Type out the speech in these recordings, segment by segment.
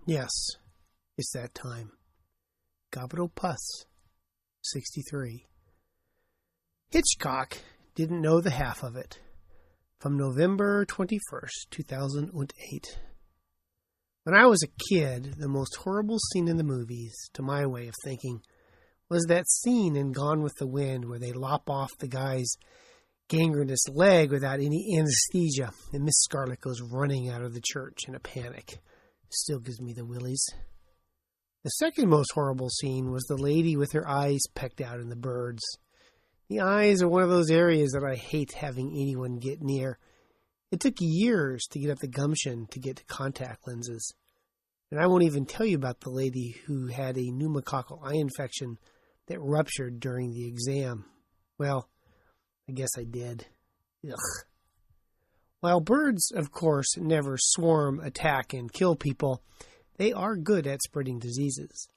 Yes, it's that time. Gobbet Puss, 63. Hitchcock didn't know the half of it. From November 21st, 2008. When I was a kid, the most horrible scene in the movies, to my way of thinking, was that scene in Gone with the Wind where they lop off the guy's gangrenous leg without any anesthesia, and Miss Scarlet goes running out of the church in a panic. Still gives me the willies. The second most horrible scene was the lady with her eyes pecked out in the birds. The eyes are one of those areas that I hate having anyone get near. It took years to get up the gumption to get to contact lenses. And I won't even tell you about the lady who had a pneumococcal eye infection that ruptured during the exam. Well, I guess I did. Ugh. While birds, of course, never swarm, attack, and kill people, they are good at spreading diseases.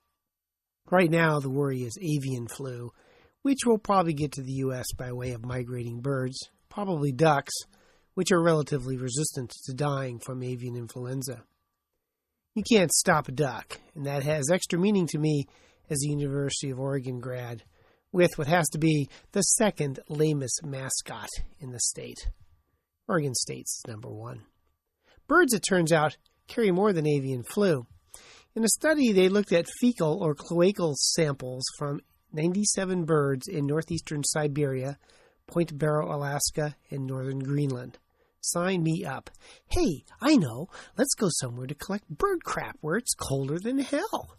Right now, the worry is avian flu, which will probably get to the U.S. by way of migrating birds, probably ducks, which are relatively resistant to dying from avian influenza. You can't stop a duck, and that has extra meaning to me as a University of Oregon grad, with what has to be the second lamest mascot in the state. Oregon State's number one. Birds, it turns out, carry more than avian flu. In a study, they looked at fecal or cloacal samples from 97 birds in northeastern Siberia, Point Barrow, Alaska, and northern Greenland. Sign me up. Hey, I know. Let's go somewhere to collect bird crap where it's colder than hell.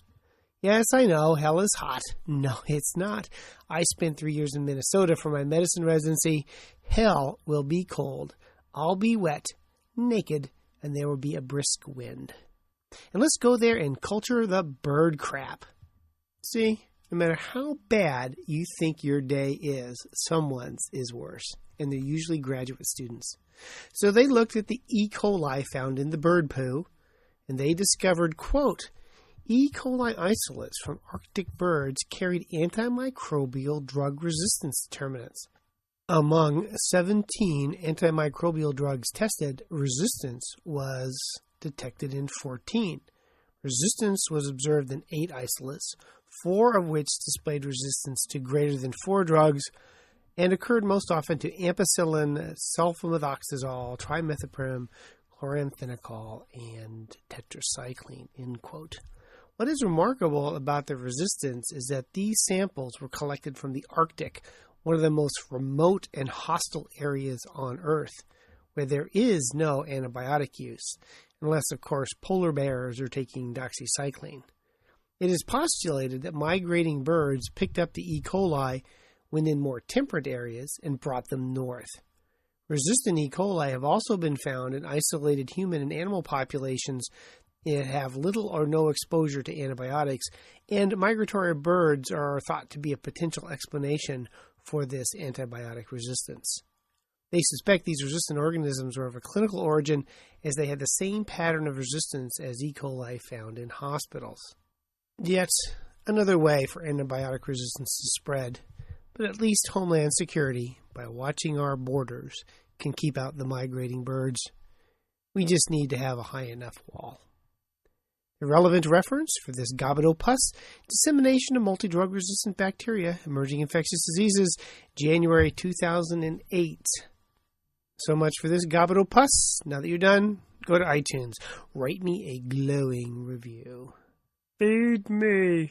Yes, I know. Hell is hot. No, it's not. I spent 3 years in Minnesota for my medicine residency. Hell will be cold. I'll be wet, naked, and there will be a brisk wind. And let's go there and culture the bird crap. See, no matter how bad you think your day is, someone's is worse, and they're usually graduate students. So they looked at the E. coli found in the bird poo, and they discovered, quote, E. coli isolates from Arctic birds carried antimicrobial drug resistance determinants. Among 17 antimicrobial drugs tested, resistance was detected in 14. Resistance was observed in 8 isolates, 4 of which displayed resistance to greater than 4 drugs and occurred most often to ampicillin, sulfamethoxazole, trimethoprim, chloramphenicol, and tetracycline, end quote. What is remarkable about the resistance is that these samples were collected from the Arctic, one of the most remote and hostile areas on Earth, where there is no antibiotic use, unless, of course, polar bears are taking doxycycline. It is postulated that migrating birds picked up the E. coli when in more temperate areas and brought them north. Resistant E. coli have also been found in isolated human and animal populations that have little or no exposure to antibiotics, and migratory birds are thought to be a potential explanation for this antibiotic resistance. They suspect these resistant organisms were of a clinical origin as they had the same pattern of resistance as E. coli found in hospitals. Yet another way for antibiotic resistance to spread, but at least Homeland Security, by watching our borders, can keep out the migrating birds. We just need to have a high enough wall. A relevant reference for this Gobbet Puss, dissemination of multi-drug resistant bacteria, emerging infectious diseases, January 2008. So much for this Gobbet Puss. Now that you're done, go to iTunes. Write me a glowing review. Feed me.